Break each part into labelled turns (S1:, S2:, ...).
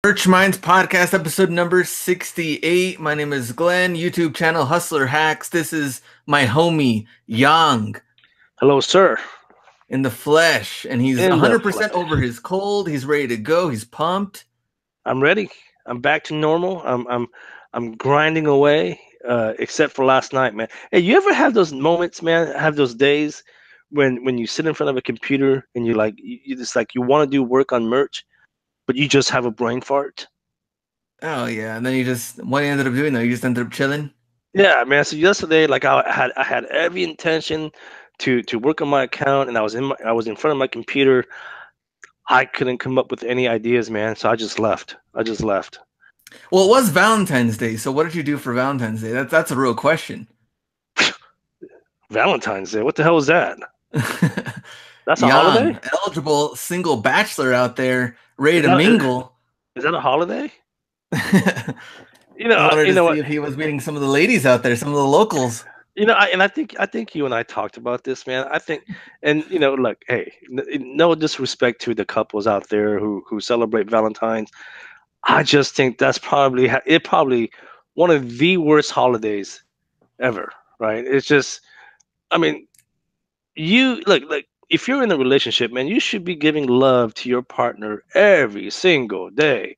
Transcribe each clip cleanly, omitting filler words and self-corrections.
S1: Merch Minds Podcast, episode number 68. My name is Glenn, YouTube channel Hustler Hacks. This is my homie, Yang,
S2: Hello, sir.
S1: in the flesh, and he's
S2: In the
S1: 100%
S2: flesh.
S1: over his cold. He's ready to go. He's pumped.
S2: I'm ready. I'm back to normal. I'm grinding away. Except for last night, man. Hey, you ever have those moments, man? Have those days when you sit in front of a computer and you just like you want to do work on merch, but you just have a brain fart.
S1: Oh, yeah. And then what you ended up doing, though, you just ended up chilling.
S2: Yeah, man. So yesterday, like I had every intention to work on my account, and I was in front of my computer. I couldn't come up with any ideas, man. So I just left.
S1: Well, it was Valentine's Day, so what did you do for Valentine's Day? That's a real question.
S2: Valentine's Day. What the hell is that? That's a
S1: Young,
S2: holiday?
S1: eligible single bachelor out there, ready to mingle.
S2: Is that a holiday?
S1: I wanted to see if he was meeting some of the ladies out there, some of the locals.
S2: I think you and I talked about this, man. I think, and look, hey, no disrespect to the couples out there who celebrate Valentine's. I just think that's probably one of the worst holidays ever, right? It's just, I mean, you look like if you're in a relationship, man, you should be giving love to your partner every single day,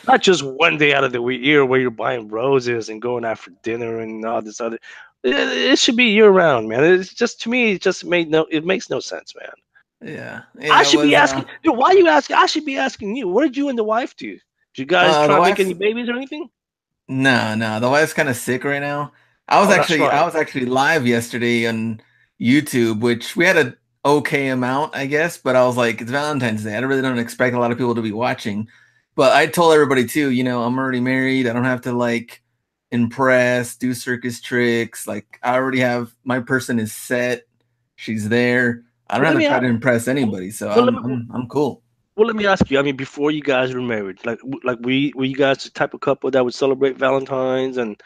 S2: not just one day out of the year where you're buying roses and going out for dinner and all this other. It should be year round, man. It's just, to me, it makes no sense, man.
S1: Yeah,
S2: I should be asking, dude, why are you asking? I should be asking you. What did you and the wife do? Did you guys try to make any babies or anything?
S1: No. The wife's kind of sick right now. I was actually live yesterday on YouTube, which we had an okay amount, I guess, but I was like, it's Valentine's Day. I really don't expect a lot of people to be watching. But I told everybody too, I'm already married. I don't have to like impress, do circus tricks. Like I already have, my person is set. She's there. I don't have to try to impress anybody, so I'm cool.
S2: Well, let me ask you. I mean, before you guys were married, like were you guys the type of couple that would celebrate Valentine's and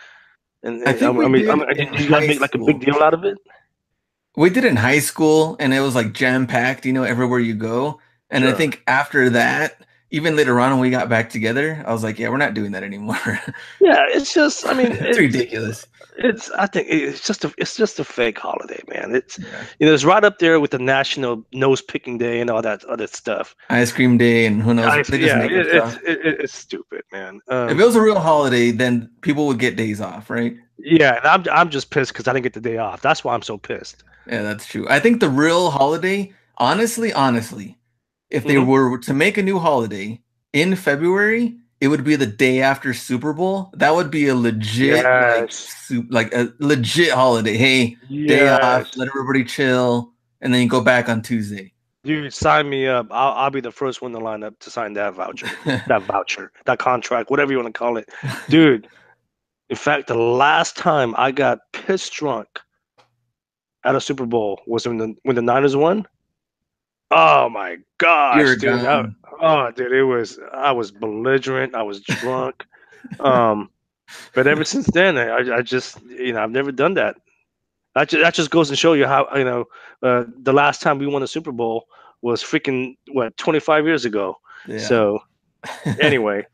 S1: I think
S2: did you guys make like a big deal out of it?
S1: We did it in high school, and it was like jam packed, everywhere you go. And
S2: Sure.
S1: I think after that, even later on when we got back together, I was like, yeah, we're not doing that anymore.
S2: Yeah, it's just, I mean,
S1: it's ridiculous.
S2: I think it's just a fake holiday, man. It's right up there with the National Nose Picking Day and all that other stuff.
S1: Ice cream day and who knows?
S2: It's stupid, man.
S1: If it was a real holiday, then people would get days off, right?
S2: Yeah, and I'm just pissed because I didn't get the day off. That's why I'm so pissed.
S1: Yeah, that's true. I think the real holiday, honestly, if they were to make a new holiday in February, it would be the day after Super Bowl. That would be a legit, like a legit holiday. Hey, day off, let everybody chill, and then you go back on Tuesday.
S2: Dude, sign me up. I'll be the first one to line up to sign that voucher, that contract, whatever you want to call it, dude. In fact, the last time I got pissed drunk at a Super Bowl was when the Niners won. Oh my gosh, dude! I was belligerent. I was drunk. But ever since then, I just I've never done that. That just goes to show you how the last time we won a Super Bowl was freaking 25 years ago. Yeah. So anyway,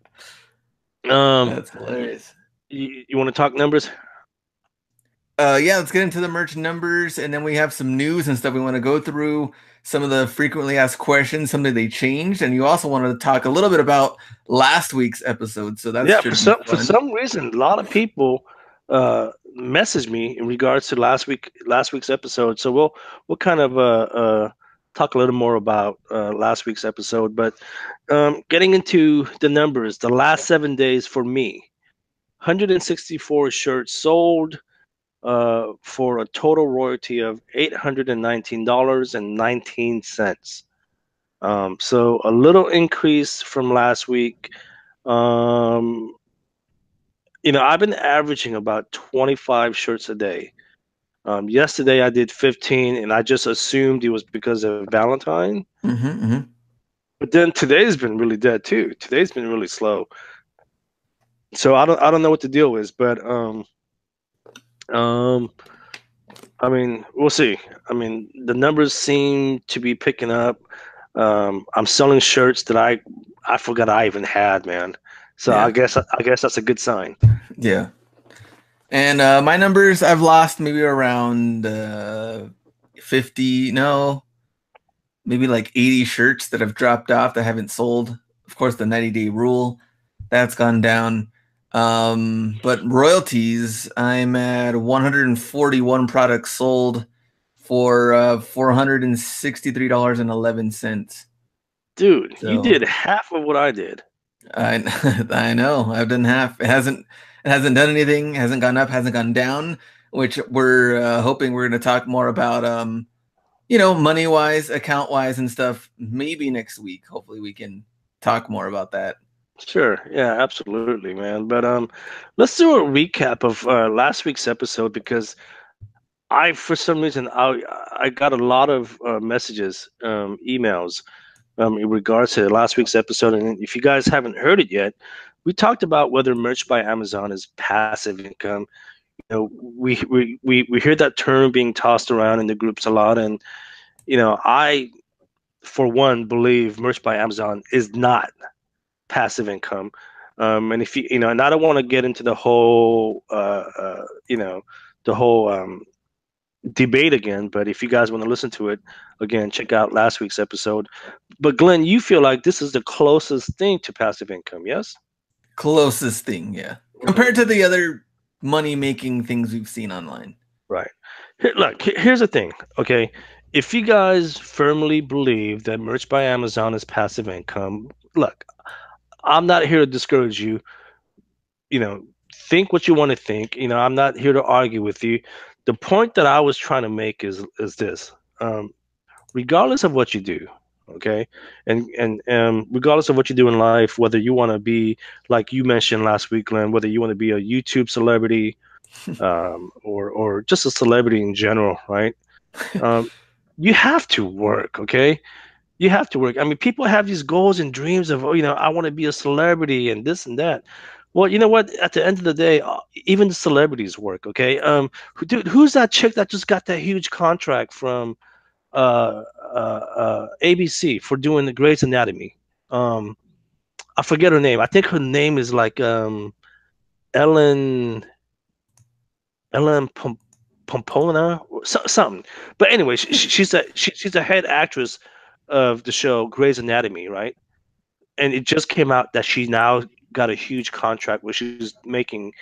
S1: that's hilarious.
S2: You want to talk numbers?
S1: Yeah, let's get into the merch numbers, and then we have some news and stuff we want to go through. Some of the frequently asked questions, something they changed, and you also wanted to talk a little bit about last week's episode. So that's
S2: for some reason, a lot of people messaged me in regards to last week's episode. So we'll kind of talk a little more about last week's episode. But getting into the numbers, the last 7 days for me, 164 shirts sold. For a total royalty of $819.19. So a little increase from last week. I've been averaging about 25 shirts a day. Yesterday I did 15, and I just assumed it was because of Valentine. But then today's been really dead too. Today's been really slow. So I don't know what the deal is, but I mean, we'll see. I mean, the numbers seem to be picking up. I'm selling shirts that I forgot I even had, man. So
S1: Yeah.
S2: I guess that's a good sign.
S1: Yeah. And my numbers, I've lost maybe around 50, no, maybe like 80 shirts that have dropped off that haven't sold. Of course, the 90-day rule, that's gone down. But royalties, I'm at 141 products sold for $463.11.
S2: Dude, you
S1: So
S2: did half of what I did.
S1: I I know I've done half. It hasn't done anything. Hasn't gone up. Hasn't gone down. Which we're hoping we're going to talk more about. Money wise, account wise, and stuff. Maybe next week. Hopefully, we can talk more about that.
S2: Sure. Yeah, absolutely, man. But let's do a recap of last week's episode because for some reason, I got a lot of messages, emails, in regards to last week's episode. And if you guys haven't heard it yet, we talked about whether merch by Amazon is passive income. We hear that term being tossed around in the groups a lot, and I, for one, believe merch by Amazon is not passive income. And if and I don't want to get into the whole, the whole debate again. But if you guys want to listen to it again, check out last week's episode. But Glenn, you feel like this is the closest thing to passive income, yes?
S1: Closest thing, yeah.
S2: Hmm.
S1: Compared to the other money making things we've seen online.
S2: Right. Look, here's the thing. Okay, if you guys firmly believe that merch by Amazon is passive income, look, I'm not here to discourage you. You know, think what you want to think. I'm not here to argue with you. The point that I was trying to make is this. Regardless of what you do, okay, and regardless of what you do in life, whether you want to be, like you mentioned last week, Glenn, whether you want to be a YouTube celebrity, or just a celebrity in general, right? Um, you have to work, okay? You have to work. I mean, people have these goals and dreams of, oh, I want to be a celebrity and this and that. Well, you know what? At the end of the day, even the celebrities work, okay? Dude, who's that chick that just got that huge contract from ABC for doing the Grey's Anatomy? Um, I forget her name. I think her name is like Ellen Ellen Pompona or something. But anyway, she's a head actress of the show Grey's Anatomy, right? And it just came out that she now got a huge contract where she's making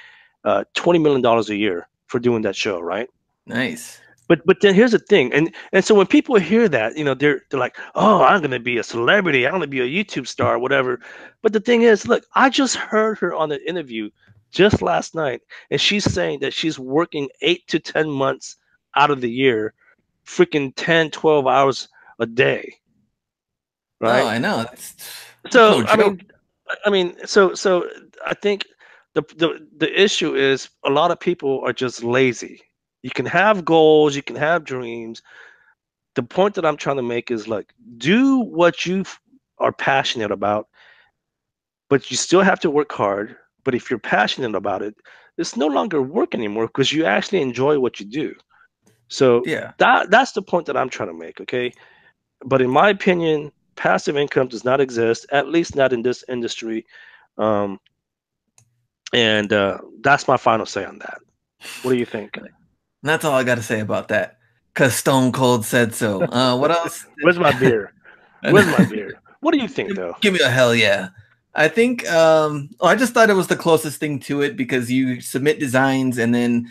S2: $20 million a year for doing that show, right?
S1: Nice.
S2: But then here's the thing, and so when people hear that, they're like, oh, I'm gonna be a celebrity, I'm gonna be a YouTube star, whatever. But the thing is, look, I just heard her on an interview just last night, and she's saying that she's working 8 to 10 months out of the year, freaking 10, 12 hours a day,
S1: Oh,
S2: right?
S1: I know. That's no
S2: So I
S1: joke.
S2: mean, so I think the issue is a lot of people are just lazy. You can have goals, you can have dreams. The point that I'm trying to make is like, do what you are passionate about, but you still have to work hard. But if you're passionate about it, it's no longer work anymore because you actually enjoy what you do. So
S1: Yeah.
S2: that's the point that I'm trying to make. Okay, but in my opinion, passive income does not exist, at least not in this industry. Um, and that's my final say on that. What do you think?
S1: And that's all I got to say about that. Cause Stone Cold said so. What else?
S2: Where's my beer? Where's my beer? What do you think,
S1: Give
S2: though?
S1: give me a hell yeah. I think I just thought it was the closest thing to it because you submit designs and then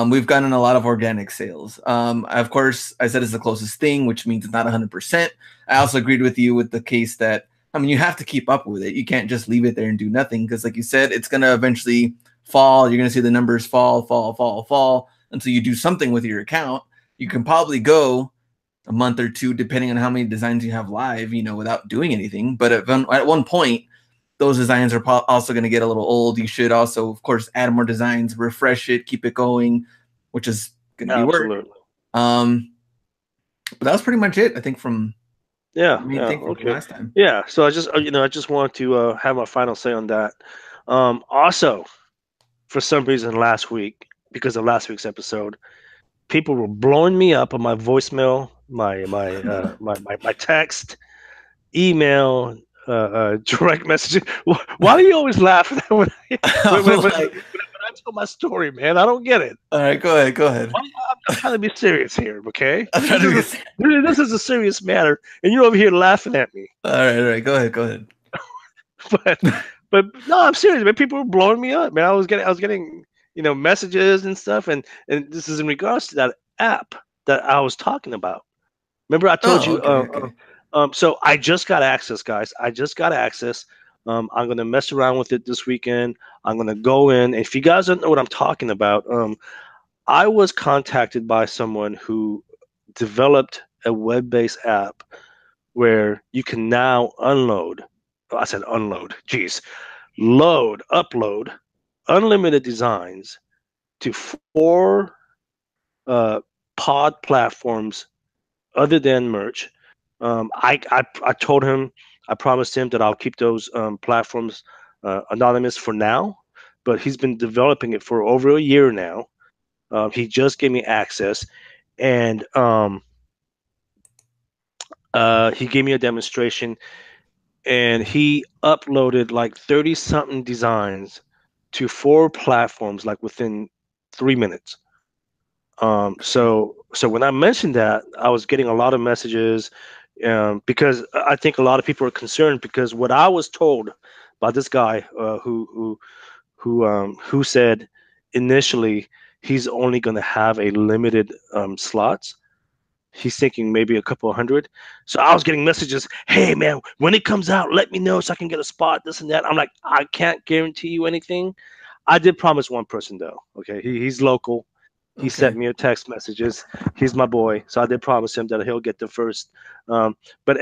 S1: we've gotten a lot of organic sales. Of course, I said it's the closest thing, which means it's not 100%. I also agreed with you with the case that, I mean, you have to keep up with it. You can't just leave it there and do nothing because, like you said, it's going to eventually fall. You're going to see the numbers fall, fall, fall, fall until you do something with your account. You can probably go a month or two, depending on how many designs you have live, without doing anything. But at one point, those designs are also going to get a little old. You should also, of course, add more designs, refresh it, keep it going, which is going to be work.
S2: Absolutely.
S1: Um, but that was pretty much it, I think, from
S2: Yeah.
S1: the main
S2: Yeah.
S1: thing from
S2: Okay.
S1: last time.
S2: Yeah. So I just want to have my final say on that. Also, for some reason, last week, because of last week's episode, people were blowing me up on my voicemail, my text, email, direct messages. Why do you always laugh
S1: I'm like,
S2: when I tell my story, man? I don't get it.
S1: all right, go ahead, go ahead.
S2: I'm trying to be serious here, okay?
S1: I'm trying to be.
S2: This is a serious matter, and you're over here laughing at me.
S1: All right, go ahead, go ahead.
S2: But but no, I'm serious, man. People were blowing me up, man. I was getting messages and stuff, and this is in regards to that app that I was talking about. Remember, I told
S1: Oh,
S2: you.
S1: okay, okay.
S2: So I just got access, guys. I just got access. I'm gonna mess around with it this weekend. I'm gonna go in. If you guys don't know what I'm talking about, I was contacted by someone who developed a web-based app where you can now unload. I said unload. Geez, upload unlimited designs to 4 uh, pod platforms other than merch. I told him, I promised him that I'll keep those platforms anonymous for now, but he's been developing it for over a year now. He just gave me access, and he gave me a demonstration, and he uploaded like 30 something designs to 4 platforms like within 3 minutes. So when I mentioned that, I was getting a lot of messages, because I think a lot of people are concerned because what I was told by this guy, who said initially he's only going to have a limited slots. He's thinking maybe a couple hundred. So I was getting messages, hey man, when it comes out, let me know so I can get a spot, this and that. I'm like, I can't guarantee you anything. I did promise one person though. Okay, he's local. He sent
S1: Okay.
S2: me a text messages. He's my boy, so I did promise him that he'll get the first. But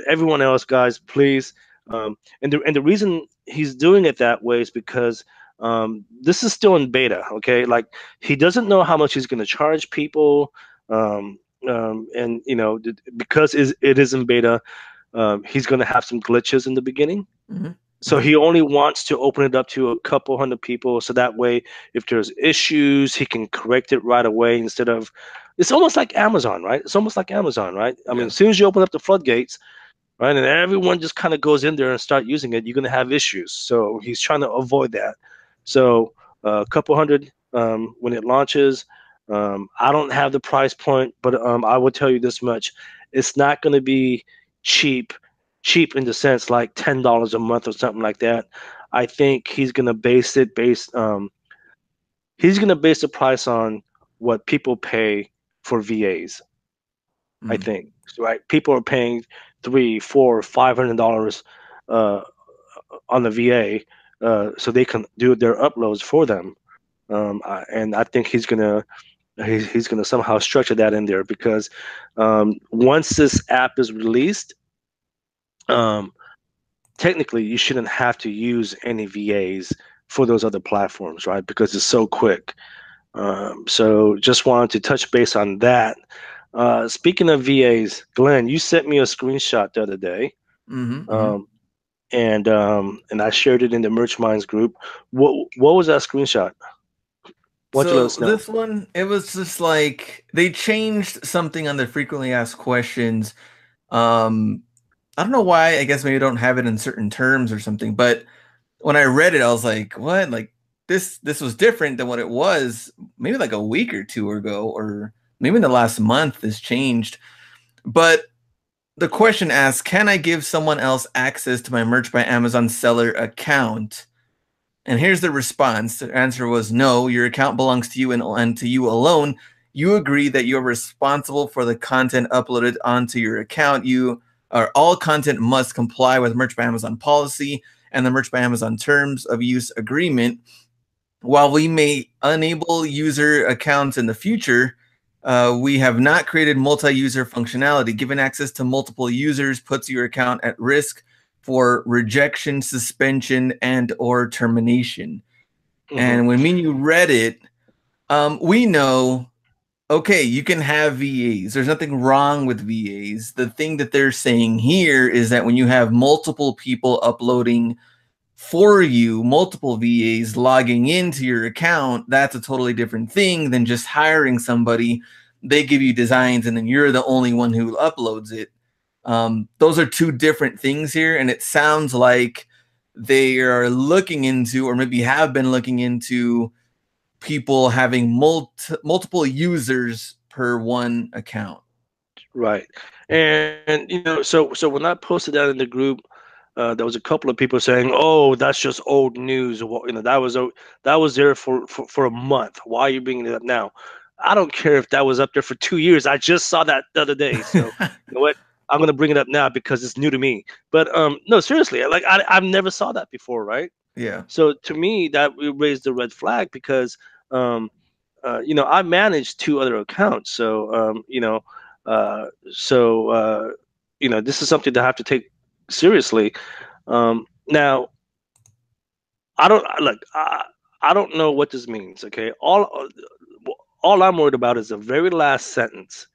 S2: everyone else, guys, please. And the reason he's doing it that way is because this is still in beta. Okay, like he doesn't know how much he's going to charge people. And because it is in beta, he's going to have some glitches in the beginning.
S1: Mm-hmm.
S2: So
S1: Mm-hmm.
S2: he only wants to open it up to a couple hundred people, so that way, if there's issues, he can correct it right away instead of. It's almost like Amazon, right? It's almost like Amazon, right? I mean,
S1: Yeah.
S2: as soon as you open up the floodgates, right, and everyone just kind of goes in there and start using it, you're gonna have issues. So he's trying to avoid that. So a couple hundred when it launches. I don't have the price point, but I will tell you this much: it's not going to be cheap, cheap in the sense like $10 a month or something like that. I think he's gonna base the price on what people pay for VAs. I
S1: Mm.
S2: think, right? People are paying $300, $400, $500 uh, on the VA, so they can do their uploads for them. And I think he's gonna somehow structure that in there because once this app is released, um, technically you shouldn't have to use any VAs for those other platforms, right? Because it's so quick. So just wanted to touch base on that. Speaking of VAs, Glenn, you sent me a screenshot the other day,
S1: Mm-hmm. Mm-hmm.
S2: um, and I shared it in the Merch Minds group. What was that screenshot? Why don't you let
S1: So
S2: us know?
S1: this one, it was just like they changed something on the frequently asked questions. Um, I don't know why. I guess maybe I don't have it in certain terms or something. But when I read it, I was like, "What? Like this was different than what it was maybe like a week or two ago, or maybe in the last month. This changed." But the question asks, "Can I give someone else access to my Merch by Amazon seller account?" And here's the response. The answer was no, your account belongs to you and to you alone. You agree that you're responsible for the content uploaded onto your account. You are all content must comply with Merch by Amazon policy and the Merch by Amazon terms of use agreement. While we may enable user accounts in the future, we have not created multi-user functionality. Giving access to multiple users puts your account at risk for rejection, suspension, and or termination.
S2: Hmm.
S1: And when me and you read it, we know, okay, you can have VAs. There's nothing wrong with VAs. The thing that they're saying here is that when you have multiple people uploading for you, multiple VAs logging into your account, that's a totally different thing than just hiring somebody. They give you designs and then you're the only one who uploads it. Those are two different things here, and it sounds like they are looking into, or maybe have been looking into, people having multiple users per one account.
S2: Right. And so when I posted that in the group, there was a couple of people saying, "Oh, that's just old news." That was there for a month. Why are you bringing it up now? I don't care if that was up there for 2 years. I just saw that the other day. So you know what? I'm gonna bring it up now because it's new to me. But no, seriously, like I've never saw that before, right?
S1: Yeah.
S2: So to me, that raised the red flag because I manage two other accounts. So uh, so this is something that I have to take seriously. Now, I don't look. I don't know what this means. Okay, all I'm worried about is the very last sentence.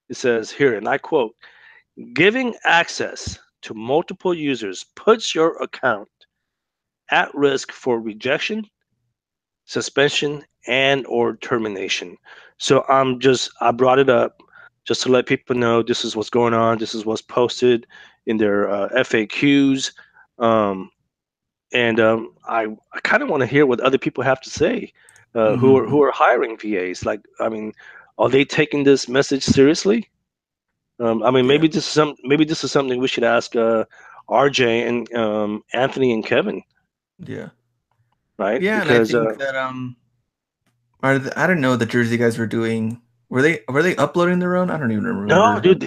S2: It says here, and I quote: "Giving access to multiple users puts your account at risk for rejection, suspension, and or termination." So I brought it up just to let people know this is what's going on. This is what's posted in their FAQs. Um, and I kind of want to hear what other people have to say, who
S1: Mm-hmm.
S2: are hiring VAs. Like, I mean, are they taking this message seriously? I mean,
S1: Yeah.
S2: maybe this is something we should ask RJ and Anthony and Kevin,
S1: Yeah.
S2: right?
S1: Yeah, and I
S2: Because
S1: think that I don't know, the Jersey guys were doing, were they uploading their own? I don't even
S2: no,
S1: remember.
S2: dude,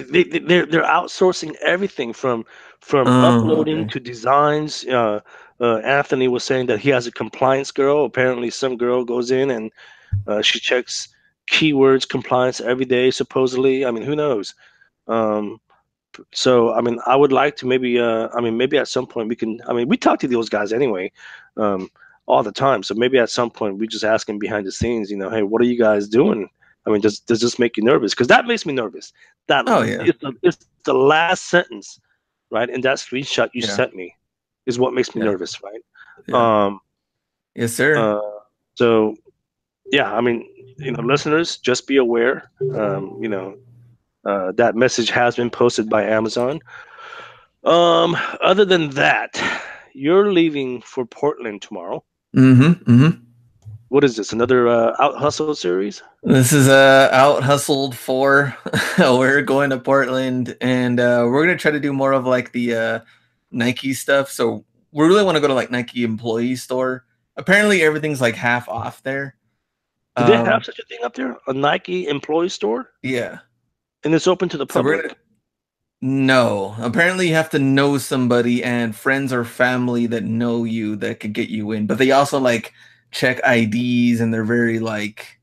S2: they're outsourcing everything from
S1: Oh,
S2: uploading
S1: okay.
S2: to designs. Anthony was saying that he has a compliance girl. Apparently, some girl goes in and she checks keywords compliance every day. Supposedly, I mean, who knows? Um, so, I mean, I would like to maybe, I mean, maybe at some point we can. I mean, we talk to those guys anyway, um, all the time. So maybe at some point we just ask them behind the scenes. Hey, what are you guys doing? I mean, does this make you nervous? Because that makes me nervous. That
S1: Oh yeah.
S2: it's the last sentence, right? And that screenshot you
S1: Yeah.
S2: sent me is what makes me
S1: Yeah.
S2: nervous, right?
S1: Yeah.
S2: Um,
S1: Yes, sir.
S2: uh, so yeah, I mean, listeners, just be aware. That message has been posted by Amazon. Other than that, you're leaving for Portland tomorrow.
S1: Mm-hmm. Mm-hmm.
S2: What is this? Another out hustle series?
S1: This is out hustled for. We're going to Portland, and we're gonna try to do more of like the Nike stuff. So we really want to go to like Nike employee store. Apparently everything's like half off there.
S2: Do they have
S1: Um,
S2: such a thing up there? A Nike employee store,
S1: yeah.
S2: and it's open to the
S1: So we're gonna
S2: public.
S1: no. Apparently you have to know somebody and friends or family that know you that could get you in. But they also like check IDs, and they're very like,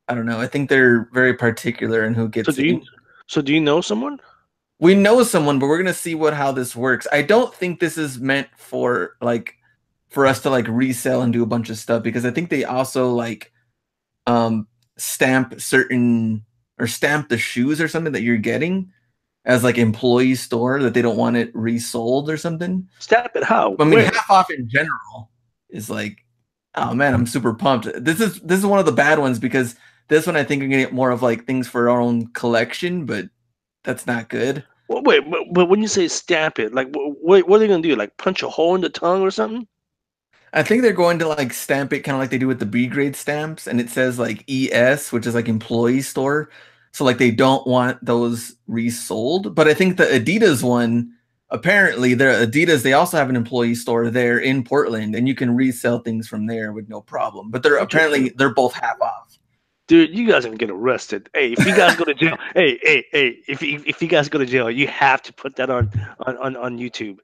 S1: I don't know. I think they're very particular in who
S2: So
S1: gets
S2: do you?
S1: in.
S2: So do you know someone?
S1: We know someone, but we're gonna see how this works. I don't think this is meant for like for us to like resell and do a bunch of stuff, because I think they also like um stamp certain, or stamp the shoes or something that you're getting as like employee store, that they don't want it resold or something.
S2: Stamp it how?
S1: I mean,
S2: Where?
S1: half off in general is like, oh man, I'm super pumped. This is one of the bad ones, because this one I think we're gonna get more of like things for our own collection, but that's not good.
S2: Well, wait, but when you say stamp it, like what are they gonna do? Like punch a hole in the tongue or something?
S1: I think they're going to like stamp it kind of like they do with the B grade stamps, and it says like ES, which is like employee store. So like they don't want those resold. But I think the Adidas one, apparently their Adidas, they also have an employee store there in Portland, and you can resell things from there with no problem. But they're both half off.
S2: Dude, you guys are gonna get arrested. Hey, if you guys go to jail, hey, if you guys go to jail, you have to put that on YouTube.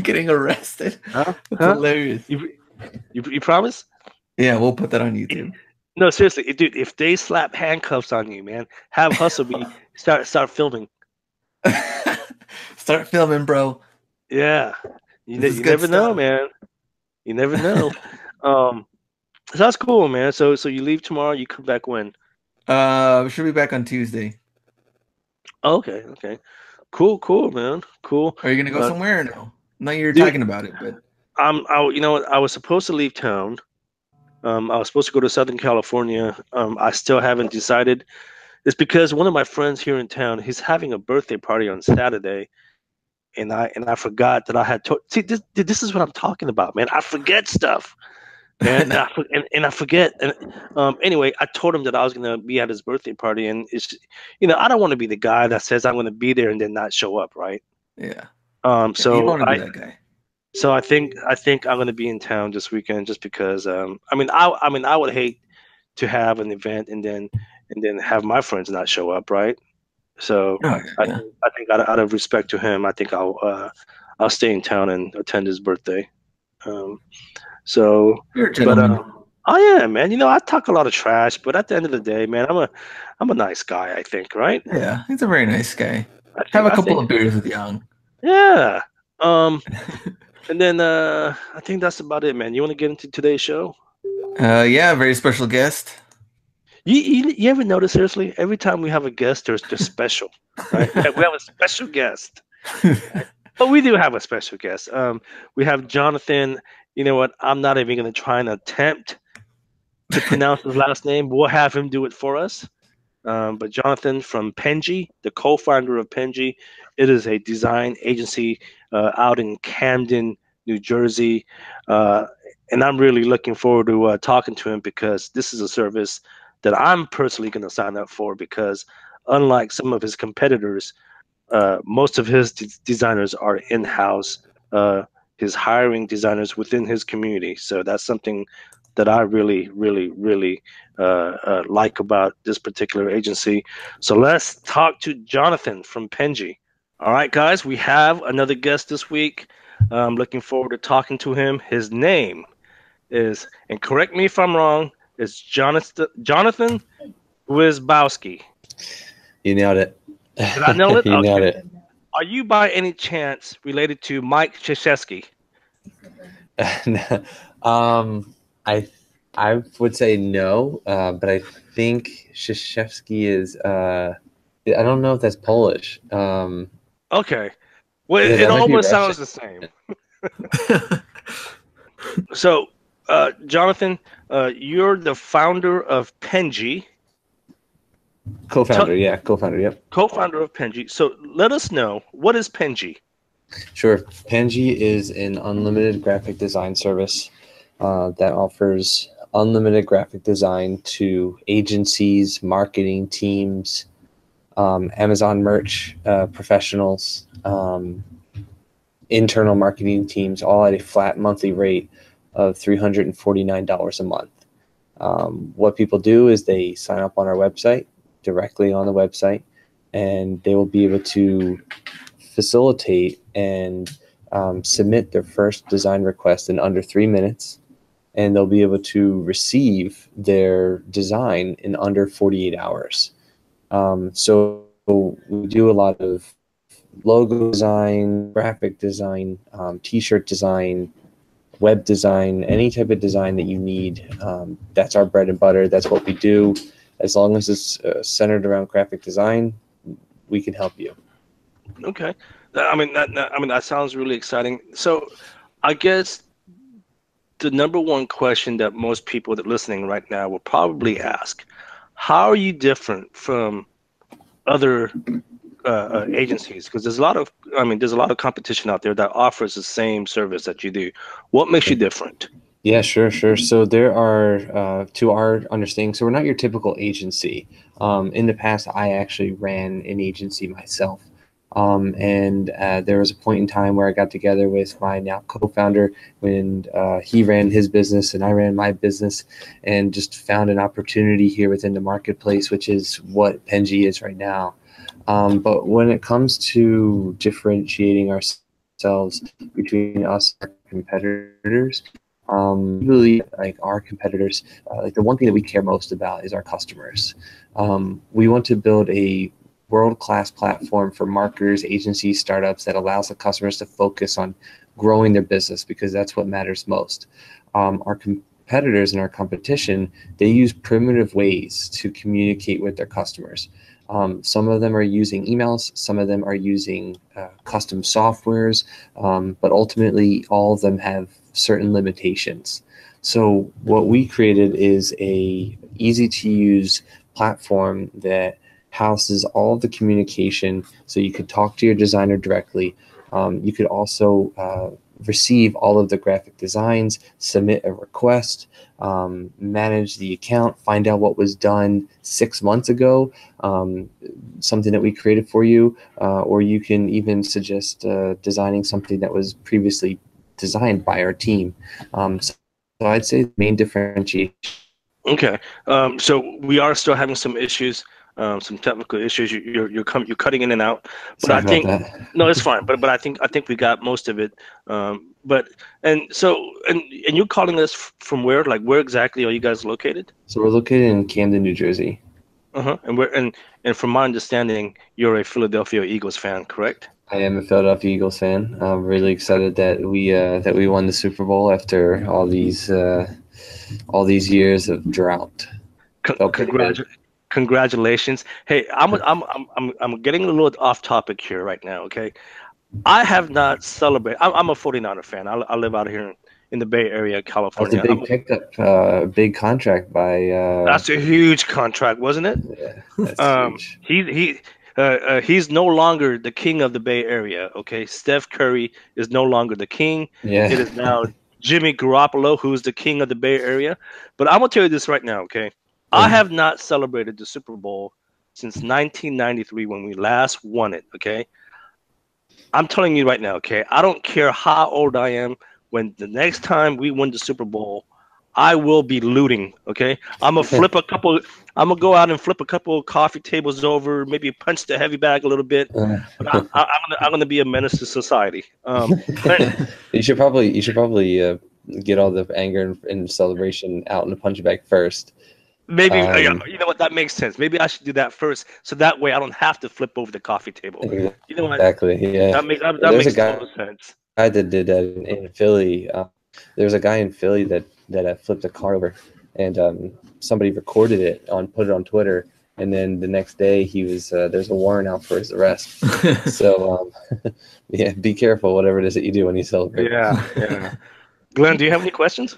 S1: Getting arrested.
S2: Huh?
S1: That's
S2: Huh?
S1: hilarious.
S2: You promise?
S1: Yeah, we'll put that on YouTube.
S2: No, seriously, dude. If they slap handcuffs on you, man, have Hustle be start filming.
S1: Start filming, bro.
S2: Yeah,
S1: This is
S2: you
S1: good
S2: never know,
S1: stuff.
S2: man. You never know. Um, so that's cool, man. So you leave tomorrow. You come back when?
S1: We should be back on Tuesday.
S2: Oh, okay, okay. Cool, man. Cool.
S1: Are you gonna go
S2: Uh,
S1: somewhere or no? No, you're
S2: dude,
S1: talking about it, but
S2: you know what? I was supposed to leave town. I was supposed to go to Southern California. I still haven't decided. It's because one of my friends here in town, he's having a birthday party on Saturday, and I forgot that I had to see this is what I'm talking about, man. I forget stuff, man, and I forget. And anyway, I told him that I was gonna be at his birthday party, and it's I don't want to be the guy that says I'm gonna be there and then not show up, right?
S1: Yeah. Yeah, you
S2: So
S1: want to be that guy.
S2: I think I'm gonna be in town this weekend just because I would hate to have an event and then have my friends not show up, right? So
S1: Oh,
S2: I
S1: yeah.
S2: think I think out of respect to him, I think I'll stay in town and attend his birthday. Um, so,
S1: You're a
S2: but
S1: gentleman.
S2: oh yeah, man. I talk a lot of trash, but at the end of the day, man, I'm a nice guy. I think, right?
S1: Yeah, he's a very nice guy.
S2: I
S1: Have
S2: think
S1: a
S2: I
S1: couple
S2: think
S1: of beers with Young.
S2: yeah. Um, and then I think that's about it, man. You want to get into today's show?
S1: Yeah, very special guest.
S2: You ever notice seriously? Every time we have a guest, they're special, right? We have a special guest. Right? But we do have a special guest. We have Jonathan. You know what? I'm not even going to try and attempt to pronounce his last name. We'll have him do it for us. But Jonathan from Pengie, the co-founder of Pengie, it is a design agency out in Camden, New Jersey, uh, and I'm really looking forward to talking to him because this is a service that I'm personally going to sign up for because unlike some of his competitors, most of his designers are in-house. His hiring designers within his community, so that's something that I really, really, really like about this particular agency. So let's talk to Jonathan from Pengie. All right, guys, we have another guest this week. I'm looking forward to talking to him. His name is, and correct me if I'm wrong, is Jonathan Wisbowski.
S3: You nailed it.
S2: Did I nail it?
S3: You nailed
S2: Okay.
S3: it.
S2: Are you by any chance related to Mike Krzyzewski?
S3: I would say no, but I think Krzyzewski is. I don't know if that's Polish.
S2: Okay. Well,
S3: Yeah,
S2: it
S3: that might be
S2: almost
S3: Russian.
S2: sounds the same. So, Jonathan, you're the founder of Pengie.
S3: Co-founder, yeah, co-founder, yep.
S2: Co-founder of Pengie. So let us know, what is Pengie?
S3: Sure. Pengie is an unlimited graphic design service that offers unlimited graphic design to agencies, marketing teams, Amazon merch professionals, internal marketing teams, all at a flat monthly rate of $349 a month. What people do is they sign up on our website, directly on the website, and they will be able to facilitate and submit their first design request in under 3 minutes, and they'll be able to receive their design in under 48 hours. So we do a lot of logo design, graphic design, t-shirt design, web design, any type of design that you need. That's our bread and butter. That's what we do. As long as it's centered around graphic design, we can help you.
S2: Okay. That sounds really exciting. So I guess the number one question that most people that are listening right now will probably ask, how are you different from other agencies? Because there's a lot of competition out there that offers the same service that you do. What makes you different?
S3: Yeah, sure. So there are, to our understanding, so we're not your typical agency. In the past, I actually ran an agency myself. And there was a point in time where I got together with my now co-founder when he ran his business and I ran my business, and just found an opportunity here within the marketplace, which is what Pengie is right now. But when it comes to differentiating ourselves between us and our competitors, we believe like our competitors, like the one thing that we care most about is our customers. We want to build a world-class platform for marketers, agencies, startups that allows the customers to focus on growing their business, because that's what matters most. Our competitors and our competition, they use primitive ways to communicate with their customers. Some of them are using emails, some of them are using custom softwares, but ultimately all of them have certain limitations. So what we created is a easy to use platform that houses all of the communication, so you could talk to your designer directly. You could also receive all of the graphic designs, submit a request, manage the account, find out what was done 6 months ago, something that we created for you, or you can even suggest designing something that was previously designed by our team. So I'd say the main differentiation.
S2: Okay, so we are still having some issues, some technical issues. You're cutting in and out, but
S3: Sorry
S2: I think
S3: about that.
S2: no, it's fine. But I think we got most of it. But and so and you're calling us from where? Like where exactly are you guys located?
S3: So we're located in Camden, New Jersey.
S2: And from my understanding, you're a Philadelphia Eagles fan, correct?
S3: I am a Philadelphia Eagles fan. I'm really excited that we won the Super Bowl after all these years of drought.
S2: Congratulations! Hey, I'm getting a little off topic here right now. Okay, I have not celebrated. I'm a 49er fan. I live out here in the Bay Area, California.
S3: That's a big pickup, big contract by.
S2: That's a huge contract, wasn't it?
S3: Yeah, that's huge.
S2: He's no longer the king of the Bay Area. Okay, Steph Curry is no longer the king.
S3: Yeah.
S2: It is now Jimmy Garoppolo who's the king of the Bay Area. But I'm gonna tell you this right now. Okay, I have not celebrated the Super Bowl since 1993 when we last won it. Okay, I'm telling you right now. Okay, I don't care how old I am. When the next time we win the Super Bowl, I will be looting. Okay, I'm gonna go out and flip a couple of coffee tables over, maybe punch the heavy bag a little bit. But I'm gonna be a menace to society.
S3: You should probably get all the anger and celebration out in the punch bag first.
S2: Maybe you know what, that makes sense. Maybe I should do that first, so that way I don't have to flip over the coffee table. You know what?
S3: Exactly. Yeah.
S2: That makes total sense.
S3: Guy that did that in Philly. There's a guy in Philly that flipped a car over, and somebody recorded it put it on Twitter, and then the next day he was there's a warrant out for his arrest. So yeah, be careful whatever it is that you do when you celebrate.
S2: Yeah. Glenn, do you have any questions?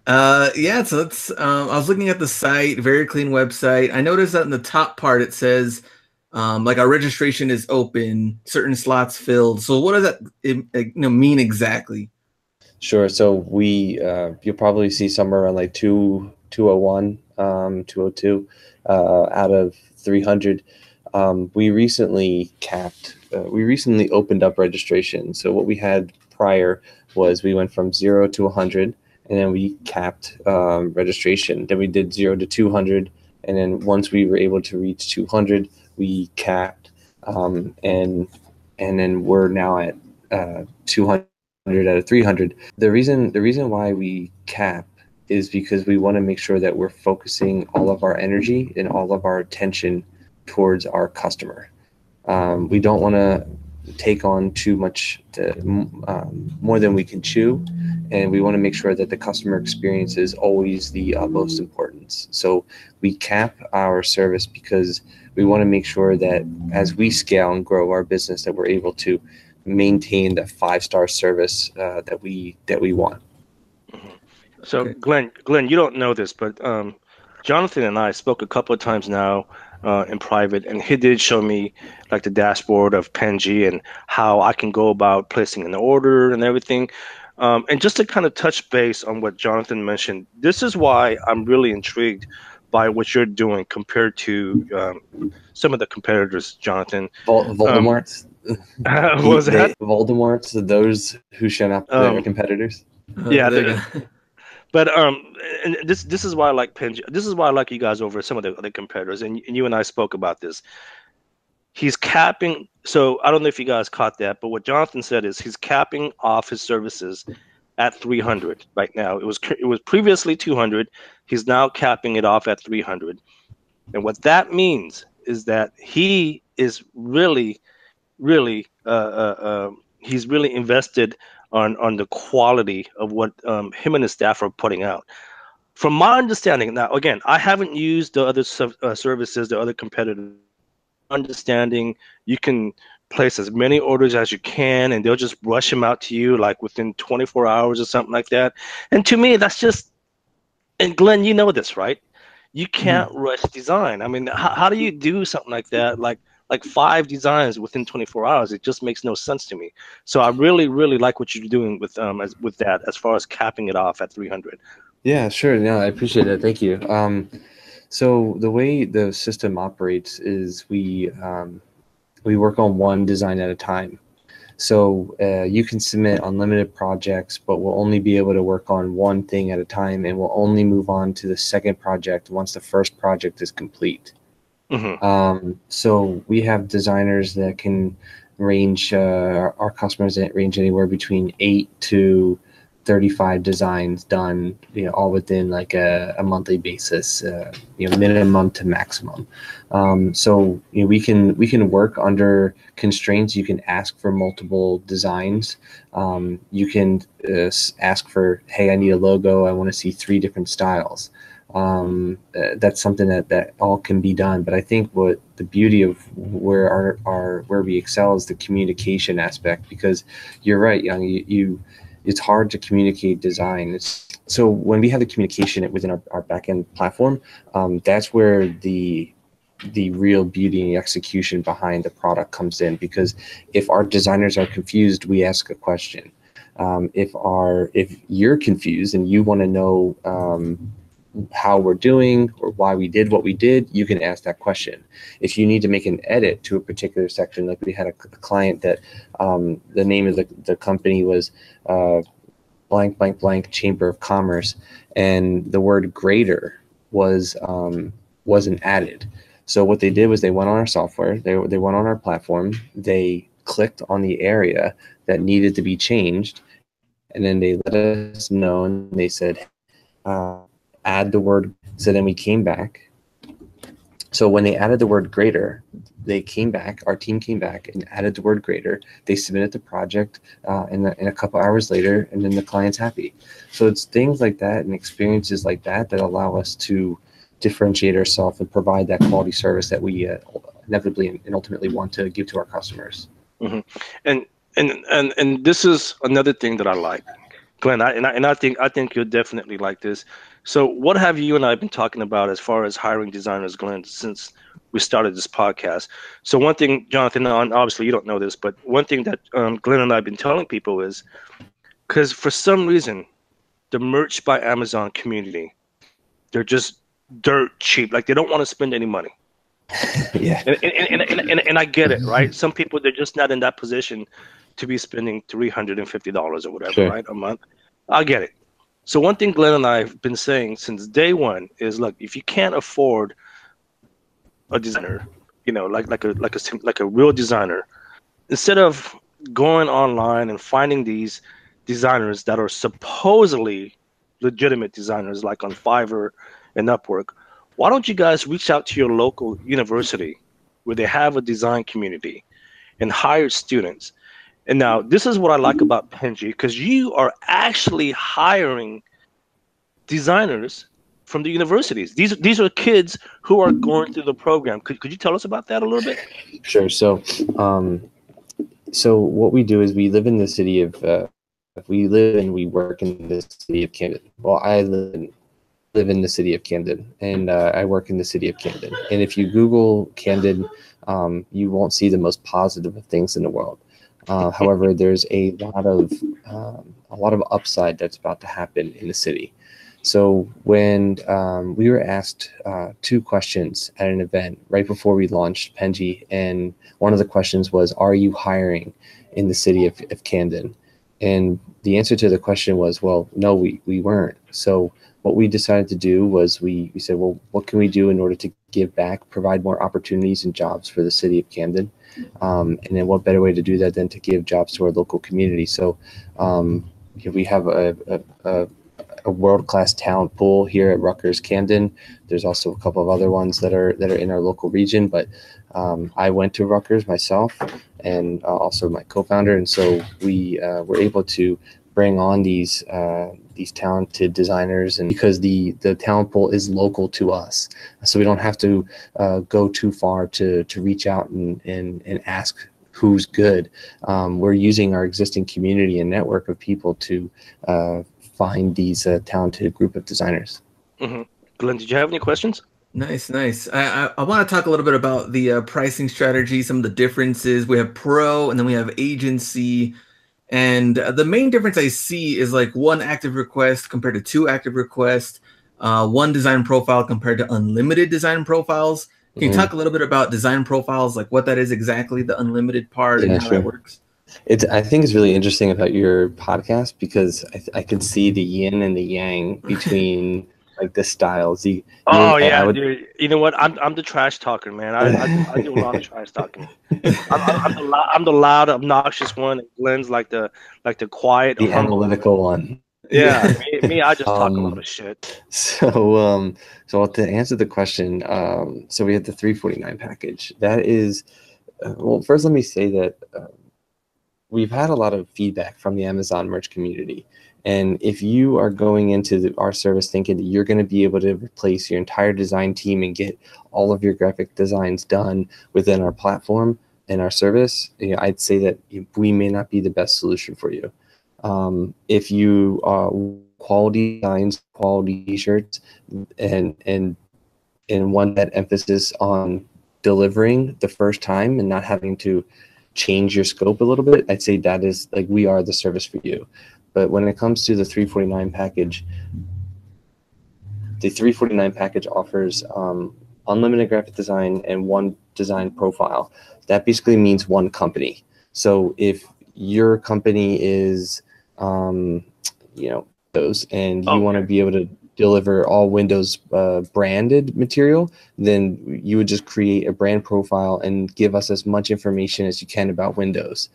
S1: Yeah, so let's I was looking at the site, very clean website. I noticed that in the top part it says like our registration is open, certain slots filled. So what does that mean exactly?
S3: Sure. So we you'll probably see somewhere around like 201, 202 out of 300. We recently opened up registration. So what we had prior was we went from 0 to 100, and then we capped registration. Then we did 0 to 200, and then once we were able to reach 200, we capped, and then we're now at 200 out of 300. The reason why we cap is because we want to make sure that we're focusing all of our energy and all of our attention towards our customer. We don't want to take on too much more than we can chew, and we want to make sure that the customer experience is always the utmost importance. So we cap our service because we want to make sure that as we scale and grow our business, that we're able to maintain the 5-star service that we want.
S2: So okay. Glenn, you don't know this, but Jonathan and I spoke a couple of times now in private, and he did show me like the dashboard of Pengie and how I can go about placing an order and everything. And just to kind of touch base on what Jonathan mentioned, this is why I'm really intrigued by what you're doing compared to some of the competitors, Jonathan.
S3: Voldemort's.
S2: What was that?
S3: Voldemort's, those who shut up their competitors.
S2: Yeah. But and this is why I like Pengie. This is why I like you guys over some of the other competitors. And you and I spoke about this. He's capping. So I don't know if you guys caught that, but what Jonathan said is he's capping off his services at 300 right now. It was previously 200. He's now capping it off at 300. And what that means is that he is really he's really invested on the quality of what him and his staff are putting out. From my understanding, now again, I haven't used the other services, the other competitors. Understanding, you can place as many orders as you can, and they'll just rush them out to you like within 24 hours or something like that. And to me, that's just. And Glenn, you know this, right? You can't rush design. I mean, how do you do something like that? Like 5 designs within 24 hours. It just makes no sense to me. So I really, really like what you're doing with that, as far as capping it off at 300.
S3: Yeah, sure. No, I appreciate it. Thank you. So the way the system operates is we work on one design at a time. So you can submit unlimited projects, but we'll only be able to work on one thing at a time, and we'll only move on to the second project once the first project is complete. So we have designers that can range, our customers that range anywhere between 8 to 35 designs done, all within like a monthly basis, minimum to maximum. So we can work under constraints. You can ask for multiple designs. You can ask for, hey, I need a logo. I want to see 3 different styles. That's something that all can be done. But I think what the beauty of where where we excel is the communication aspect, because you're right, Young, it's hard to communicate design. So when we have the communication within our backend platform, that's where the real beauty and the execution behind the product comes in. Because if our designers are confused, we ask a question. If you're confused and you want to know how we're doing or why we did what we did, you can ask that question. If you need to make an edit to a particular section, like we had a client that the name of the company was blank, blank, blank Chamber of Commerce, and the word greater wasn't added. So what they did was they went on our software, they went on our platform, they clicked on the area that needed to be changed, and then they let us know, and they said, add the word. So then we came back. So when they added the word greater, they came back, our team came back and added the word greater. They submitted the project in a couple hours later, and then the client's happy. So it's things like that and experiences like that that allow us to differentiate ourselves and provide that quality service that we inevitably and ultimately want to give to our customers.
S2: And this is another thing that I like, Glenn, I think you'll definitely like this. So what have you and I been talking about as far as hiring designers, Glenn, since we started this podcast? So one thing, Jonathan, obviously you don't know this, but one thing that Glenn and I have been telling people is, because for some reason, the merch by Amazon community, they're just dirt cheap. Like, they don't want to spend any money.
S3: Yeah.
S2: And I get it, right? Some people, they're just not in that position to be spending $350 or whatever,
S3: Sure.
S2: right, a month. I get it. So one thing Glenn and I have been saying since day one is, look, if you can't afford a designer, like a real designer, instead of going online and finding these designers that are supposedly legitimate designers, like on Fiverr and Upwork, why don't you guys reach out to your local university where they have a design community and hire students? And now this is what I like about Pengie, because you are actually hiring designers from the universities. These are kids who are going through the program. Could you tell us about that a little bit?
S3: Sure. So what we do is we live in the city of we live and we work in the city of Camden. Well, I live in the city of Camden, and I work in the city of Camden. And if you Google Camden, you won't see the most positive of things in the world. However, there's a lot of upside that's about to happen in the city. So when we were asked 2 questions at an event right before we launched Pengie, and one of the questions was, are you hiring in the city of Camden? And the answer to the question was, well, no, we weren't. So what we decided to do was we said, well, what can we do in order to give back, provide more opportunities and jobs for the city of Camden? And then what better way to do that than to give jobs to our local community? So we have a world-class talent pool here at Rutgers Camden. There's also a couple of other ones that are in our local region, but I went to Rutgers myself, and also my co-founder, and so we were able to bring on these talented designers, and because the talent pool is local to us, so we don't have to go too far to reach out and ask who's good. We're using our existing community and network of people to find these talented group of designers.
S2: Mm-hmm. Glenn, did you have any questions?
S1: Nice, nice. I want to talk a little bit about the pricing strategy, some of the differences. We have pro and then we have agency. And the main difference I see is like one active request compared to two active requests, one design profile compared to unlimited design profiles. Can you talk a little bit about design profiles, like what that is exactly, the unlimited part, and how that works?
S3: I think it's really interesting about your podcast because I could see the yin and the yang between like the styles. Dude.
S2: You know what? I'm the trash talker, man. I do a lot of trash talking. I'm the loud, obnoxious one, and Glenn's like the quiet,
S3: the analytical one.
S2: Yeah, me, I just talk a lot of shit.
S3: So to answer the question, so we have the 349 package. That is, well, first let me say that we've had a lot of feedback from the Amazon merch community. And if you are going into our service thinking that you're going to be able to replace your entire design team and get all of your graphic designs done within our platform and our service, I'd say that we may not be the best solution for you. If you quality designs, quality t-shirts, and want that emphasis on delivering the first time and not having to change your scope a little bit, I'd say that is like we are the service for you. But when it comes to the 349 package, the 349 package offers unlimited graphic design and one design profile. That basically means one company. So if your company is those and you want to be able to deliver all Windows branded material, then you would just create a brand profile and give us as much information as you can about Windows.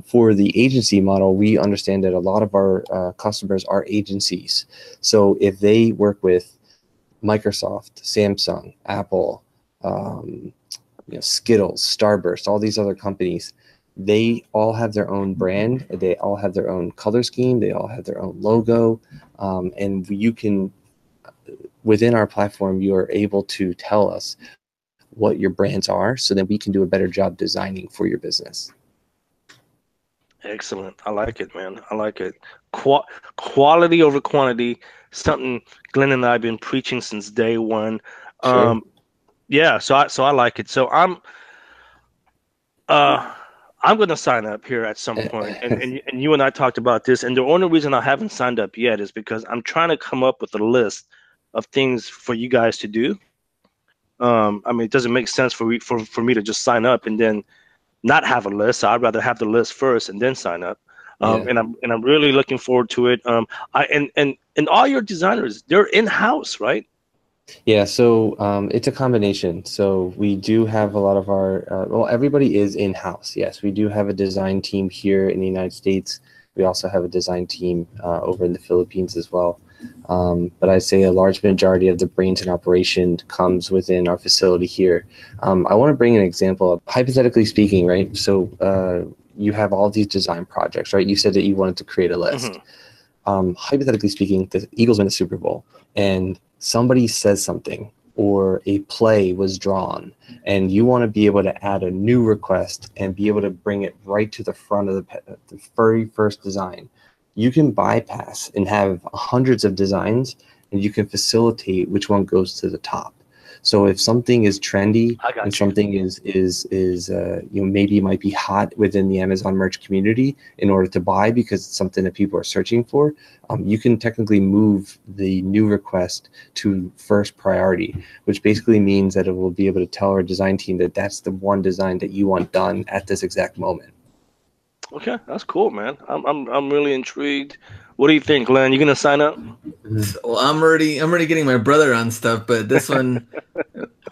S3: For the agency model, we understand that a lot of our customers are agencies. So if they work with Microsoft, Samsung, Apple, Skittles, Starburst, all these other companies, they all have their own brand. They all have their own color scheme. They all have their own logo. And you can, within our platform, you are able to tell us what your brands are so that we can do a better job designing for your business.
S2: Excellent. I like it, man. I like it. Quality over quantity, something Glenn and I have been preaching since day one.
S3: Sure.
S2: Yeah, so I like it. So I'm going to sign up here at some point, and you and I talked about this, and the only reason I haven't signed up yet is because I'm trying to come up with a list of things for you guys to do. I mean, it doesn't make sense for me to just sign up and then not have a list. So I'd rather have the list first and then sign up. And I'm really looking forward to it. And all your designers, they're in-house, right?
S3: Yeah, so it's a combination. So we do have a lot of our, everybody is in-house. Yes, we do have a design team here in the United States. We also have a design team over in the Philippines as well. But I'd say a large majority of the brains in operation comes within our facility here. I want to bring an example of, hypothetically speaking, right? So you have all these design projects, right? You said that you wanted to create a list. Hypothetically speaking, the Eagles win the Super Bowl and somebody says something or a play was drawn and you want to be able to add a new request and be able to bring it right to the front of the very first design, you can bypass and have hundreds of designs and you can facilitate which one goes to the top. So if something is trendy and something is maybe might be hot within the Amazon merch community in order to buy because it's something that people are searching for, you can technically move the new request to first priority, which basically means that it will be able to tell our design team that that's the one design that you want done at this exact moment.
S2: Okay, that's cool, man. I'm really intrigued. What do you think, Glenn? You gonna sign up?
S1: Well, I'm already getting my brother on stuff, but this one,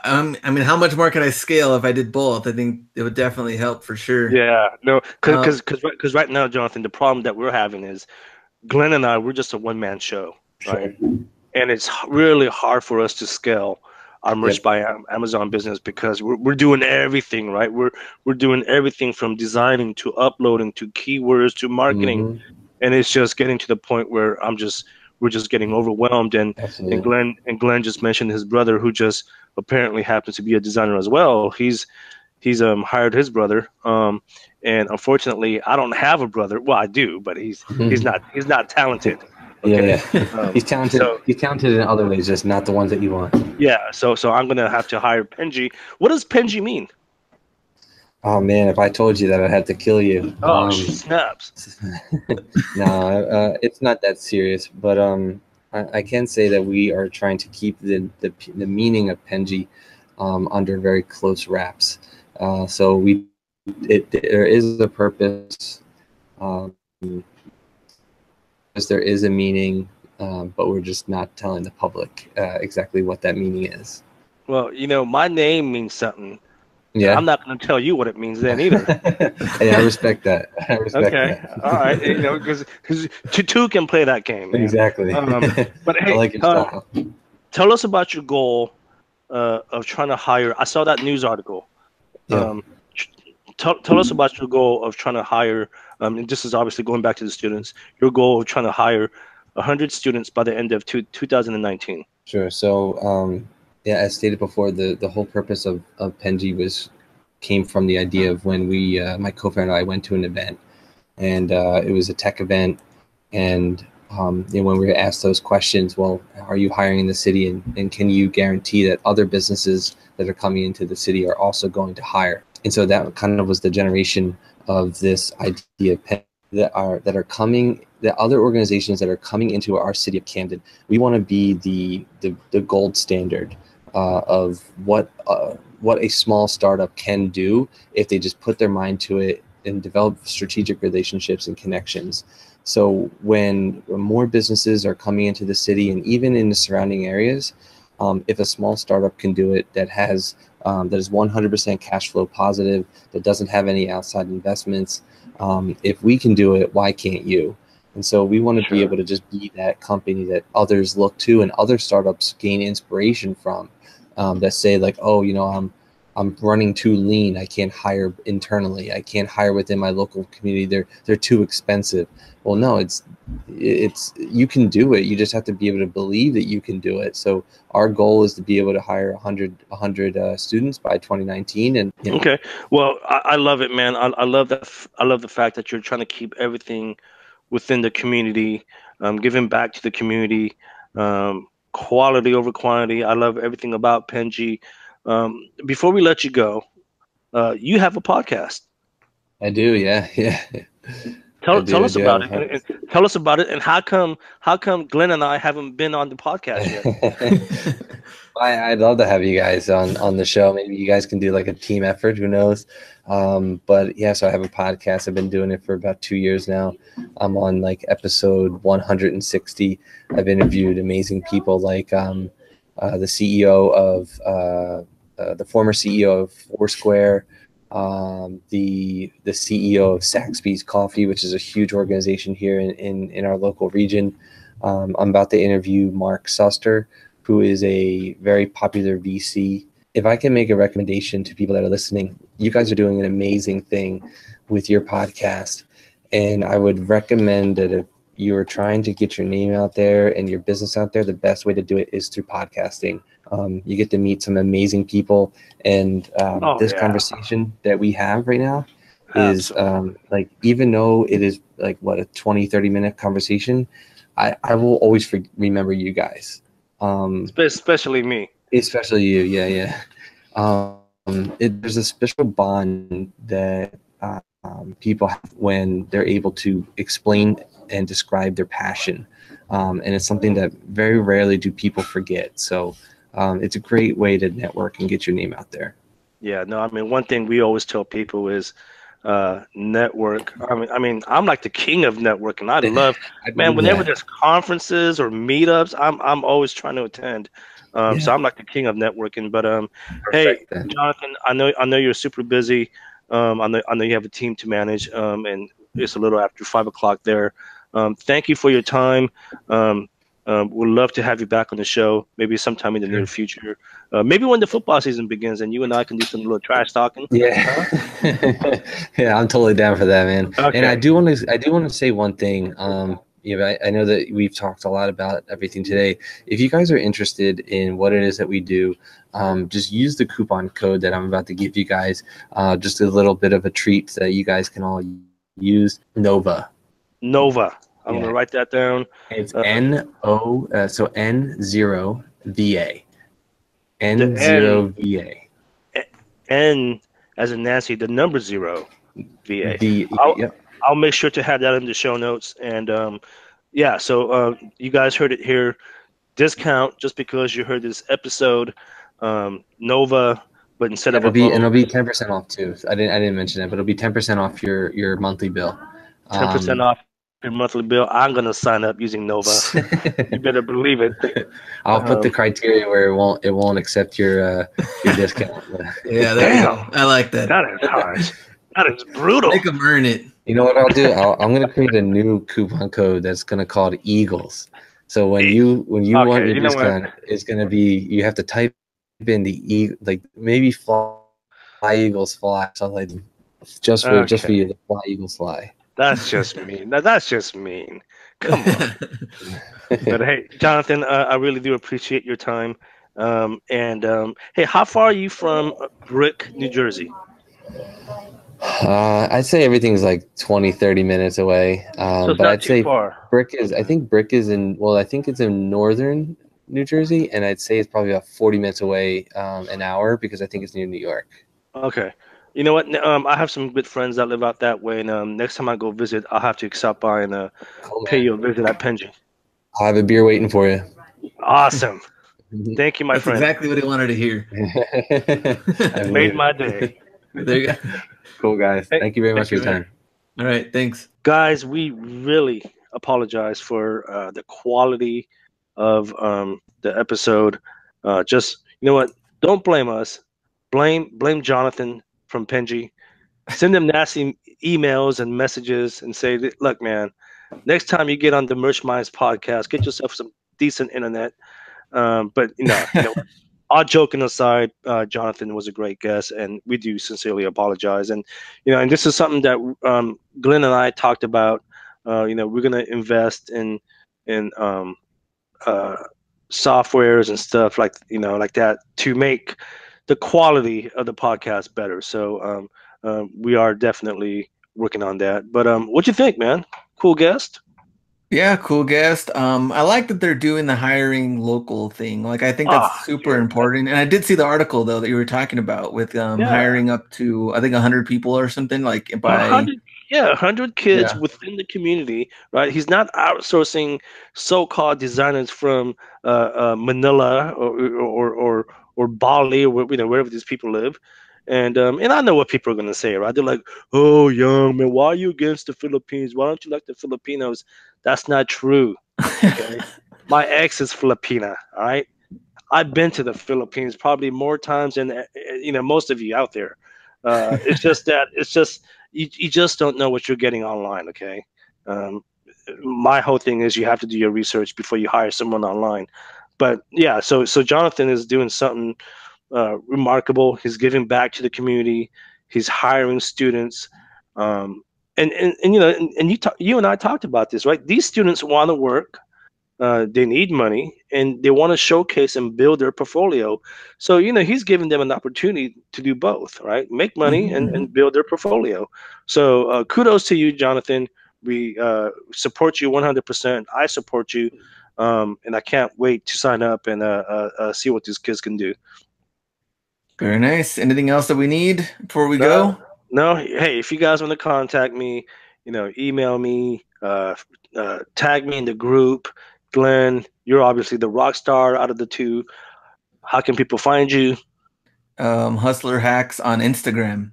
S1: I mean, how much more could I scale if I did both? I think it would definitely help for sure.
S2: Yeah, no, because right now, Jonathan, the problem that we're having is Glenn and I, we're just a one-man show, right? Sure. And it's really hard for us to scale our merch by Amazon business because we're doing everything, right? We're doing everything from designing to uploading to keywords to marketing, and it's just getting to the point where we're just getting overwhelmed. And Glenn just mentioned his brother, who just apparently happens to be a designer as well. He's hired his brother, and unfortunately, I don't have a brother. Well, I do, but he's not talented. Okay.
S3: Yeah. He's talented. He's talented in other ways, just not the ones that you want.
S2: Yeah. So I'm gonna have to hire Pengie. What does Pengie mean?
S3: Oh man, if I told you that, I'd have to kill you.
S2: Oh, snaps.
S3: No, it's not that serious, but I can say that we are trying to keep the meaning of Pengie under very close wraps. So there is a purpose, there is a meaning, but we're just not telling the public exactly what that meaning is.
S2: Well, my name means something.
S3: Yeah,
S2: I'm not going to tell you what it means then either.
S3: Hey, I respect that. I respect that.
S2: All right. Because two can play that game, man.
S3: Exactly.
S2: But hey,
S3: I like your style.
S2: Tell us about your goal of trying to hire. I saw that news article.
S3: Yeah.
S2: Tell us about your goal of trying to hire. And this is obviously going back to the students. Your goal of trying to hire 100 students by the end of 2019.
S3: Sure. So, yeah, as stated before, the whole purpose of Pengie came from the idea of when my co-founder and I went to an event, and it was a tech event, and when we were asked those questions, well, are you hiring in the city, and can you guarantee that other businesses that are coming into the city are also going to hire? And so that kind of was the generation of this idea of Pengie that are coming, the other organizations that are coming into our city of Camden. We want to be the gold standard of what a small startup can do if they just put their mind to it and develop strategic relationships and connections. So when more businesses are coming into the city and even in the surrounding areas, if a small startup can do it that is 100% cash flow positive, that doesn't have any outside investments, if we can do it, why can't you? And so we want to be able to just be that company that others look to and other startups gain inspiration from, that say like, oh, I'm running too lean. I can't hire internally. I can't hire within my local community. They're too expensive. Well, no, it's you can do it. You just have to be able to believe that you can do it. So our goal is to be able to hire 100 students by 2019. And
S2: Okay, well, I love it, man. I love that. I love the fact that you're trying to keep everything within the community, giving back to the community, quality over quantity. I love everything about Pengie. Before we let you go, you have a podcast.
S3: I do, yeah.
S2: Tell us about it. And tell us about it, and how come Glenn and I haven't been on the podcast yet?
S3: I'd love to have you guys on the show. Maybe you guys can do like a team effort. Who knows? But yeah, so I have a podcast. I've been doing it for about 2 years now. I'm on like episode 160. I've interviewed amazing people like the CEO of the former CEO of Foursquare, the CEO of Saxby's Coffee, which is a huge organization here in our local region. I'm about to interview Mark Suster, who is a very popular VC. If I can make a recommendation to people that are listening, you guys are doing an amazing thing with your podcast. And I would recommend that if you're trying to get your name out there and your business out there, the best way to do it is through podcasting. You get to meet some amazing people. And this conversation that we have right now is like, even though it is like, what, a 20, 30-minute conversation, I will always remember you guys.
S2: Especially me.
S3: Especially you, yeah. There's a special bond that people have when they're able to explain and describe their passion, and it's something that very rarely do people forget. So it's a great way to network and get your name out there.
S2: Yeah, no, I mean, one thing we always tell people is network. I mean, I'm like the king of networking. I love, man, whenever there's conferences or meetups, I'm always trying to attend. So I'm like the king of networking. But hey, Jonathan, I know you're super busy. I know you have a team to manage, and it's a little after 5 o'clock there. Thank you for your time. We'd love to have you back on the show, maybe sometime in the near future. Maybe when the football season begins, and you and I can do some little trash talking.
S3: Yeah, yeah, I'm totally down for that, man.
S2: Okay.
S3: And I do want to say one thing. I know that we've talked a lot about everything today. If you guys are interested in what it is that we do, just use the coupon code that I'm about to give you guys. Just a little bit of a treat that you guys can all use. Nova.
S2: I'm gonna write that down.
S3: It's N-O, so N0VA.
S2: The N,
S3: N0VA.
S2: N as in Nancy, the number 0, VA.
S3: Yep.
S2: I'll make sure to have that in the show notes. And yeah, so you guys heard it here. Discount just because you heard this episode. Nova, but instead of a
S3: it'll be 10% off too. I didn't mention that, but it'll be 10% off your monthly bill.
S2: 10% off your monthly bill. I'm gonna sign up using Nova. You better believe it.
S3: I'll put the criteria where it won't accept your discount.
S1: Yeah, there you go. I like that.
S2: That is harsh. That is brutal.
S1: Make them earn it.
S3: You know what I'll do? I'm gonna create a new coupon code that's gonna call it Eagles. So when you want your discount, it's gonna be, you have to type in the like maybe fly Eagles fly, something like just for you, the fly Eagles fly.
S2: That's just mean. That's just mean. Come on. But hey, Jonathan, I really do appreciate your time. Hey, how far are you from Brick, New Jersey?
S3: I'd say everything's like 20-30 minutes away.
S2: So
S3: but I'd say
S2: far.
S3: Brick is I think it's in northern New Jersey, and I'd say it's probably about 40 minutes away, an hour, because I think it's near New York.
S2: Okay. You know what? I have some good friends that live out that way, and next time I go visit, I'll have to stop by and pay you a visit at Pengie.
S3: I'll have a beer waiting for you.
S2: Awesome. Thank you, my friend.
S1: That's exactly what he wanted to hear.
S2: Made my day.
S1: There you go.
S3: Cool, guys. Thank you very much for your time.
S1: All right, thanks.
S2: Guys, we really apologize for the quality of the episode. Just, you know what? Don't blame us. Blame Jonathan from Pengie. Send them nasty emails and messages and say, look, man, next time you get on the Merch Minds podcast, get yourself some decent internet. But you know, all joking aside, Jonathan was a great guest, and we do sincerely apologize. And and this is something that Glenn and I talked about. We're going to invest in softwares and stuff like that to make the quality of the podcast better. So we are definitely working on that. But what you think, man? Cool guest.
S1: Yeah, cool guest. I like that they're doing the hiring local thing. Like, I think that's super important. And I did see the article though that you were talking about with hiring up to, I think, 100 people or something, like by
S2: 100 kids within the community, right? He's not outsourcing so-called designers from Manila or Bali, or wherever these people live. And I know what people are gonna say, right? They're like, "Oh, young man, why are you against the Philippines? Why don't you like the Filipinos?" That's not true. Okay? My ex is Filipina. All right, I've been to the Philippines probably more times than most of you out there. It's just that you just don't know what you're getting online. Okay, my whole thing is you have to do your research before you hire someone online. But yeah, so Jonathan is doing something remarkable. He's giving back to the community. He's hiring students. And you and I talked about this, right? These students want to work. They need money, and they want to showcase and build their portfolio. So he's giving them an opportunity to do both, right? Make money and build their portfolio. So kudos to you, Jonathan. We support you 100%. I support you, and I can't wait to sign up and see what these kids can do.
S1: Very nice. Anything else that we need before we go?
S2: No. Hey, if you guys want to contact me, email me, tag me in the group. Glenn, you're obviously the rock star out of the two. How can people find you?
S1: Hustler Hacks on Instagram.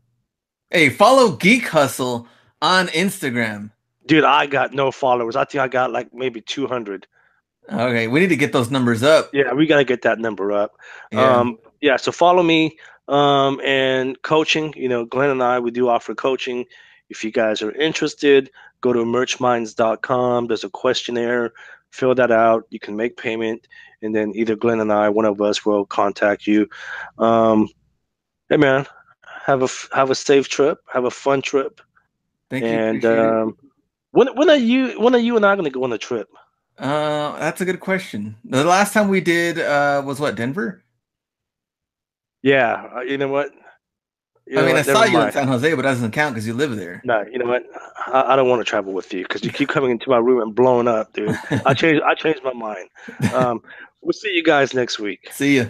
S1: Hey, follow Geek Hustle on Instagram.
S2: Dude, I got no followers. I think I got like maybe 200.
S1: Okay, we need to get those numbers up.
S2: Yeah, we got to get that number up.
S1: Yeah.
S2: So follow me. And coaching, Glenn and I, we do offer coaching. If you guys are interested, go to merchminds.com. There's a questionnaire. Fill that out. You can make payment, and then either Glenn and I, one of us, will contact you. Hey man, have a safe trip. Have a fun trip.
S1: Thank you.
S2: And when are you and I going to go on a trip?
S1: That's a good question. The last time we did was what, Denver?
S2: Yeah, you know what?
S1: I mean, I
S2: what?
S1: saw
S2: Never
S1: you in
S2: mind.
S1: San Jose, but that doesn't count because you live there.
S2: No, you know what? I don't want to travel with you because you keep coming into my room and blowing up, dude. I changed my mind. We'll see you guys next week.
S1: See ya.